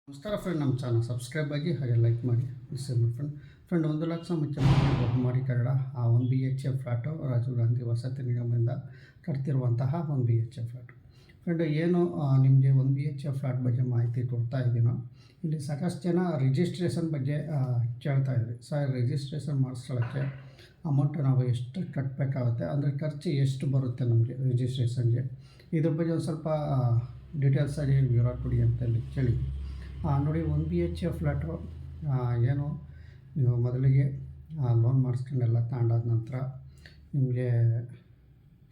ನಮಸ್ಕಾರ ಫ್ರೆಂಡ್, ನಮ್ಮ channel subscribe ಆಗಿ ಹಾಗೆ ಲೈಕ್ ಮಾಡಿ ಮಿಸ್ ಮಾಡಿ ಫ್ರೆಂಡ್ 1 ಲಕ್ಷ ಮುಖ್ಯಮಂತ್ರಿ ಬಹುಮಾಡಿ ಕನ್ನಡ 1 BHK ಫ್ಲಾಟು ರಾಜೀವ್ ಗಾಂಧಿ ವಸತಿ ನಿಗಮದಿಂದ ಕಟ್ತಿರುವಂತಹ 1 BHK ಫ್ಲಾಟು. ಫ್ರೆಂಡ್ ಏನು ನಿಮಗೆ 1 BHK ಫ್ಲಾಟ್ ಬಗ್ಗೆ ಮಾಹಿತಿ ಕೊಡ್ತಾ ಇದ್ದೀನೋ, ಇಲ್ಲಿ ಸಾಕಷ್ಟು ಜನ ರಿಜಿಸ್ಟ್ರೇಷನ್ ಬಗ್ಗೆ ಕೇಳ್ತಾ ಇದ್ರಿ. ಸರ್, ರಿಜಿಸ್ಟ್ರೇಷನ್ ಮಾಡಿಸ್ಕೊಳ್ಳೋಕ್ಕೆ ಅಮೌಂಟ್ ನಾವು ಎಷ್ಟು ಕಟ್ಟಬೇಕಾಗುತ್ತೆ, ಅಂದರೆ ಖರ್ಚು ಎಷ್ಟು ಬರುತ್ತೆ ನಮಗೆ ರಿಜಿಸ್ಟ್ರೇಷನ್ಗೆ, ಇದ್ರ ಬಗ್ಗೆ ಒಂದು ಸ್ವಲ್ಪ ಡೀಟೇಲ್ಸಾಗಿ ವಿವರ ಕೊಡಿ ಅಂತೇಳಿ ಕೇಳಿ. ನೋಡಿ, 1 BHK ಫ್ಲ್ಯಾಟು ಏನು ನೀವು ಮೊದಲಿಗೆ ಲೋನ್ ಮಾಡಿಸ್ಕೊಂಡೆಲ್ಲ ತಗೊಂಡಾದ ನಂತರ ನಿಮಗೆ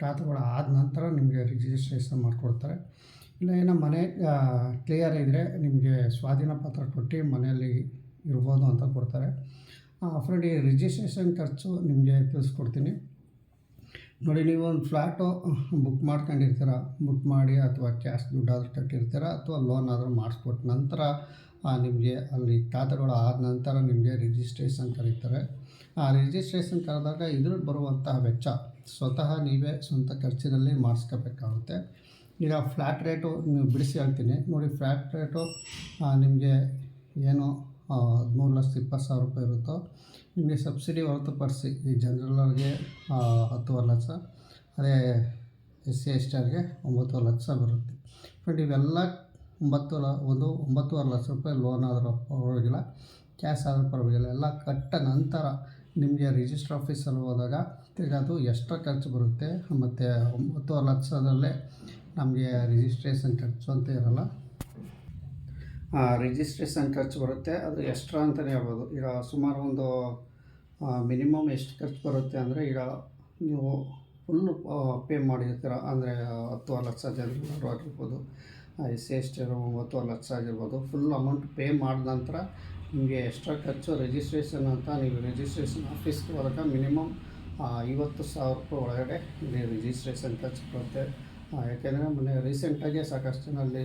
ಖಾತೆಗಳು ಆದ ನಂತರ ನಿಮಗೆ ರಿಜಿಸ್ಟ್ರೇಷನ್ ಮಾಡಿಕೊಡ್ತಾರೆ. ಇಲ್ಲ ಏನೋ ಮನೆ ಕ್ಲಿಯರ್ ಇದ್ದರೆ ನಿಮಗೆ ಸ್ವಾಧೀನ ಪತ್ರ ಕೊಟ್ಟು ಮನೆಯಲ್ಲಿ ಇರ್ಬೋದು ಅಂತ ಕೊಡ್ತಾರೆ. ಫ್ರೆಂಡ್, ಈ ರಿಜಿಸ್ಟ್ರೇಷನ್ ಖರ್ಚು ನಿಮಗೆ ತಿಳಿಸ್ಕೊಡ್ತೀನಿ. ನೋಡಿ, ನೀವು ಒಂದು ಫ್ಲ್ಯಾಟು ಬುಕ್ ಮಾಡ್ಕೊಂಡಿರ್ತೀರ, ಬುಕ್ ಮಾಡಿ ಅಥವಾ ಕ್ಯಾಶ್ ದುಡ್ಡಾದರೂ ಕಟ್ಟಿರ್ತೀರ ಅಥವಾ ಲೋನ್ ಆದರೂ ಮಾಡಿಸ್ಕೊಟ್ಟು ನಂತರ ನಿಮಗೆ ಅಲ್ಲಿ ಖಾತೆಗಳು ಆದ ನಂತರ ನಿಮಗೆ ರಿಜಿಸ್ಟ್ರೇಷನ್ ಕರೀತಾರೆ. ಆ ರಿಜಿಸ್ಟ್ರೇಷನ್ ಕರೆದಾಗ ಇದ್ರ ಬರುವಂತಹ ವೆಚ್ಚ ಸ್ವತಃ ನೀವೇ ಸ್ವಂತ ಖರ್ಚಿನಲ್ಲಿ ಮಾಡಿಸ್ಕೋಬೇಕಾಗುತ್ತೆ. ಈಗ ಫ್ಲ್ಯಾಟ್ ರೇಟು ನೀವು ಬಿಡಿಸಿ ಹೇಳ್ತೀನಿ ನೋಡಿ. ಫ್ಲ್ಯಾಟ್ ರೇಟು ನಿಮಗೆ ಏನು 13,20,000 ರೂಪಾಯಿ ಇರುತ್ತೋ, ನಿಮಗೆ ಸಬ್ಸಿಡಿ ಹೊರತುಪಡಿಸಿ ಈ ಜನರಲ್ಗೆ 10.5 ಲಕ್ಷ, ಅದೇ SC ST ಅವ್ರಿಗೆ 9 ಲಕ್ಷ ಬರುತ್ತೆ. ಬಟ್ ಇವೆಲ್ಲ 9.5 ಲಕ್ಷ ರೂಪಾಯಿ ಲೋನ್ ಆದರೂ ಪರವಾಗಿಲ್ಲ, ಕ್ಯಾಶ್ ಆದರೂ ಪರವಾಗಿಲ್ಲ, ಎಲ್ಲ ಕಟ್ಟ ನಂತರ ನಿಮಗೆ ರಿಜಿಸ್ಟ್ರ್ ಆಫೀಸಲ್ಲಿ ಹೋದಾಗ ತಿರ್ಗಿ ಅದು ಎಕ್ಸ್ಟ್ರಾ ಖರ್ಚು ಬರುತ್ತೆ. ಮತ್ತು 9 ಲಕ್ಷದಲ್ಲೇ ನಮಗೆ ರಿಜಿಸ್ಟ್ರೇಷನ್ ಖರ್ಚು ಅಂತ ಇರೋಲ್ಲ, ರಿಜಿಸ್ಟ್ರೇಷನ್ ಖರ್ಚು ಬರುತ್ತೆ. ಅದು ಎಕ್ಸ್ಟ್ರಾ ಅಂತಲೇ ಹೇಳ್ಬೋದು. ಈಗ ಸುಮಾರು ಒಂದು ಮಿನಿಮಮ್ ಎಷ್ಟು ಖರ್ಚು ಬರುತ್ತೆ ಅಂದರೆ, ಈಗ ನೀವು ಫುಲ್ಲು ಪೇ ಮಾಡಿರ್ತೀರ ಅಂದರೆ 10 ಲಕ್ಷ ಜನರು ಆಗಿರ್ಬೋದು, SC ST 9 ಲಕ್ಷ ಆಗಿರ್ಬೋದು. ಫುಲ್ ಅಮೌಂಟ್ ಪೇ ಮಾಡಿದ ನಂತರ ನಿಮಗೆ ಎಕ್ಸ್ಟ್ರಾ ಖರ್ಚು ರಿಜಿಸ್ಟ್ರೇಷನ್ ಅಂತ ನೀವು ರಿಜಿಸ್ಟ್ರೇಷನ್ ಆಫೀಸ್ಗೆ ಹೋದಾಗ ಮಿನಿಮಮ್ 50,000 ರೂಪಾಯಿ ಒಳಗಡೆ ರಿಜಿಸ್ಟ್ರೇಷನ್ ಖರ್ಚು ಬರುತ್ತೆ. ಯಾಕೆಂದರೆ ಮೊನ್ನೆ ರೀಸೆಂಟಾಗಿ ಸಾಕಷ್ಟು ಜನ ಅಲ್ಲಿ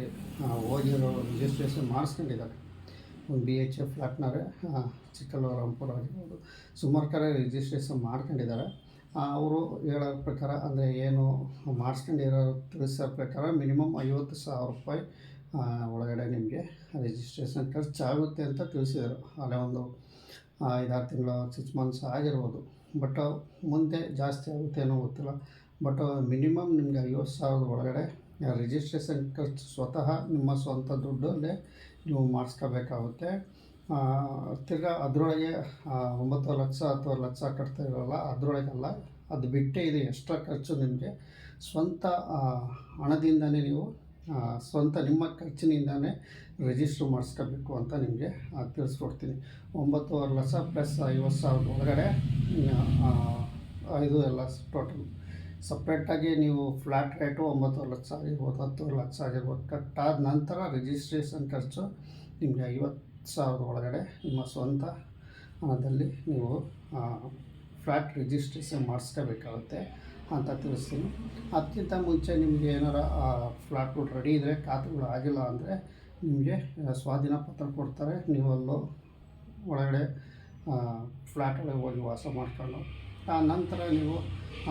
ಹೋಗಿರೋ ರಿಜಿಸ್ಟ್ರೇಷನ್ ಮಾಡಿಸ್ಕೊಂಡಿದ್ದಾರೆ. 1 BHK ಫ್ಲ್ಯಾಟ್ನವರೇ ಚಿಕ್ಕಬಳ್ಳಾಪುರ ಆಗಿರ್ಬೋದು, ಸುಮಾರು ಕಡೆ ರಿಜಿಸ್ಟ್ರೇಷನ್ ಮಾಡ್ಕೊಂಡಿದ್ದಾರೆ. ಅವರು ಹೇಳೋ ಪ್ರಕಾರ ಅಂದರೆ ಏನು ಮಾಡಿಸ್ಕೊಂಡಿರೋ ತಿಳಿಸೋ ಪ್ರಕಾರ ಮಿನಿಮಮ್ 50,000 ರೂಪಾಯಿ ಒಳಗಡೆ ನಿಮಗೆ ರಿಜಿಸ್ಟ್ರೇಷನ್ ಖರ್ಚಾಗುತ್ತೆ ಅಂತ ತಿಳಿಸಿದರು. ಅಲ್ಲೇ ಒಂದು 5-6 ತಿಂಗಳು 6 ಮಂತ್ಸ್ ಆಗಿರ್ಬೋದು. ಬಟ್ ಮುಂದೆ ಜಾಸ್ತಿ ಆಗುತ್ತೆ ಏನೋ ಗೊತ್ತಿಲ್ಲ. ಬಟ್ ಮಿನಿಮಮ್ ನಿಮಗೆ 50,000 ಒಳಗಡೆ ರಿಜಿಸ್ಟ್ರೇಷನ್ ಖರ್ಚು ಸ್ವತಃ ನಿಮ್ಮ ಸ್ವಂತ ದುಡ್ಡಲ್ಲೇ ನೀವು ಮಾಡಿಸ್ಕೋಬೇಕಾಗುತ್ತೆ. ತಿರ್ಗಿ ಅದರೊಳಗೆ 9 ಲಕ್ಷ 10 ಲಕ್ಷ ಕಟ್ತಾ ಇರೋಲ್ಲ, ಅದರೊಳಗೆಲ್ಲ ಅದು ಬಿಟ್ಟೇ ಇದು ಎಕ್ಸ್ಟ್ರಾ ಖರ್ಚು ನಿಮಗೆ ಸ್ವಂತ ಹಣದಿಂದನೇ ನೀವು ಸ್ವಂತ ನಿಮ್ಮ ಖರ್ಚಿನಿಂದನೇ ರಿಜಿಸ್ಟ್ರ್ ಮಾಡಿಸ್ಕೋಬೇಕು ಅಂತ ನಿಮಗೆ ತಿಳಿಸ್ಕೊಡ್ತೀನಿ. 9 ಲಕ್ಷ ಪ್ಲಸ್ 50,000 ಒಳಗಡೆ 5 ಎಲ್ಲ ಟೋಟಲ್ ಸಪ್ರೇಟಾಗಿ ನೀವು ಫ್ಲ್ಯಾಟ್ ರೇಟು 9 ಲಕ್ಷ ಆಗಿರ್ಬೋದು, 10 ಲಕ್ಷ ಆಗಿರ್ಬೋದು, ಕಟ್ಟಾದ ನಂತರ ರಿಜಿಸ್ಟ್ರೇಷನ್ ಖರ್ಚು ನಿಮಗೆ 50,000 ಒಳಗಡೆ ನಿಮ್ಮ ಸ್ವಂತ ಹಣದಲ್ಲಿ ನೀವು ಫ್ಲ್ಯಾಟ್ ರಿಜಿಸ್ಟ್ರೇಷನ್ ಮಾಡಿಸ್ಕೋಬೇಕಾಗುತ್ತೆ ಅಂತ ತಿಳಿಸ್ತೀನಿ. ಅದಕ್ಕಿಂತ ಮುಂಚೆ ನಿಮಗೆ ಏನಾರ ಫ್ಲ್ಯಾಟ್ಗಳು ರೆಡಿ ಇದ್ದರೆ, ಖಾತೆಗಳು ಆಗಿಲ್ಲ ಅಂದರೆ ನಿಮಗೆ ಸ್ವಾಧೀನ ಪತ್ರ ಕೊಡ್ತಾರೆ. ನೀವು ಅಲ್ಲೂ ಒಳಗಡೆ ಫ್ಲ್ಯಾಟೊಳಗೆ ಹೋಗಿ ವಾಸ ಮಾಡ್ಕೊಂಡು ಆ ನಂತರ ನೀವು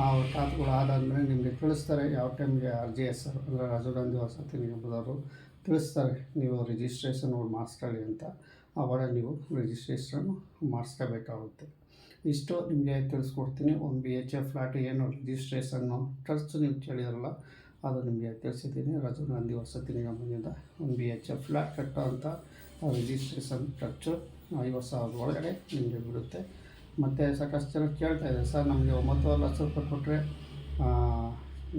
ಅವ್ರ ಖಾತೆಗಳು ಆದಾದಮೇಲೆ ನಿಮಗೆ ತಿಳಿಸ್ತಾರೆ ಯಾವ ಟೈಮ್ಗೆ RGS ಅಂದರೆ ರಾಜೀವ್ ಗಾಂಧಿ ವಸತಿ ನಿಗಮದವರು ತಿಳಿಸ್ತಾರೆ ನೀವು ರಿಜಿಸ್ಟ್ರೇಷನ್ ಮಾಡಿಸ್ಕೊಳ್ಳಿ ಅಂತ. ಆವಾಗ ನೀವು ರಿಜಿಸ್ಟ್ರೇಷನ್ ಮಾಡಿಸ್ಕೋಬೇಕಾಗುತ್ತೆ. ಇಷ್ಟು ನಿಮಗೆ ತಿಳಿಸ್ಕೊಡ್ತೀನಿ. 1 BHK ಫ್ಲ್ಯಾಟ್ ಏನು ರಿಜಿಸ್ಟ್ರೇಷನ್ನು ಖರ್ಚು ನೀವು ಕೇಳಿರಲ್ಲ, ಅದು ನಿಮಗೆ ತಿಳಿಸಿದ್ದೀನಿ. ರಾಜೀವ್ ಗಾಂಧಿ ವಸತಿ ನಿಗಮದಿಂದ 1 BHK ಫ್ಲ್ಯಾಟ್ ಕಟ್ಟೋ ಅಂತ ರಿಜಿಸ್ಟ್ರೇಷನ್ ಖರ್ಚು 50,000 ಒಳಗಡೆ ನಿಮಗೆ ಬಿಡುತ್ತೆ. ಮತ್ತು ಸಾಕಷ್ಟು ಜನ ಕೇಳ್ತಾ ಇದ್ದಾರೆ, ಸರ್ ನಮಗೆ 9 ಲಕ್ಷ ರೂಪಾಯಿ ಕೊಟ್ಟರೆ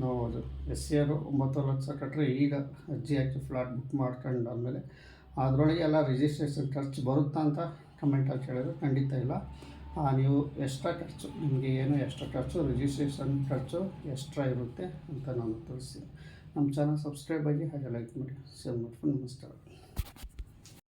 ನಾವು SC ಅವರು 9 ಲಕ್ಷ ಕಟ್ಟರೆ ಈಗ ಅರ್ಜಿ ಹಾಕಿ ಫ್ಲ್ಯಾಟ್ ಬುಕ್ ಮಾಡ್ಕೊಂಡಾದ್ಮೇಲೆ ಅದರೊಳಗೆ ಎಲ್ಲ ರಿಜಿಸ್ಟ್ರೇಷನ್ ಖರ್ಚು ಬರುತ್ತಾ ಅಂತ ಕಮೆಂಟಲ್ಲಿ ಕೇಳಿದ್ರು. ಖಂಡಿತ ಇಲ್ಲ. ನೀವು ಎಕ್ಸ್ಟ್ರಾ ಖರ್ಚು ನಿಮಗೆ ಏನು ಎಕ್ಸ್ಟ್ರಾ ಖರ್ಚು ರಿಜಿಸ್ಟ್ರೇಷನ್ ಖರ್ಚು ಎಕ್ಸ್ಟ್ರಾ ಇರುತ್ತೆ ಅಂತ ನಾನು ತಿಳಿಸ್ತೀನಿ. ನಮ್ಮ ಚಾನಲ್ ಸಬ್ಸ್ಕ್ರೈಬ್ ಆಗಿ ಹಾಗೆ ಲೈಕ್ ಮಾಡಿ, ಶೇರ್ ಮಾಡ್ಕೊಂಡು ನಮಸ್ಕಾರ.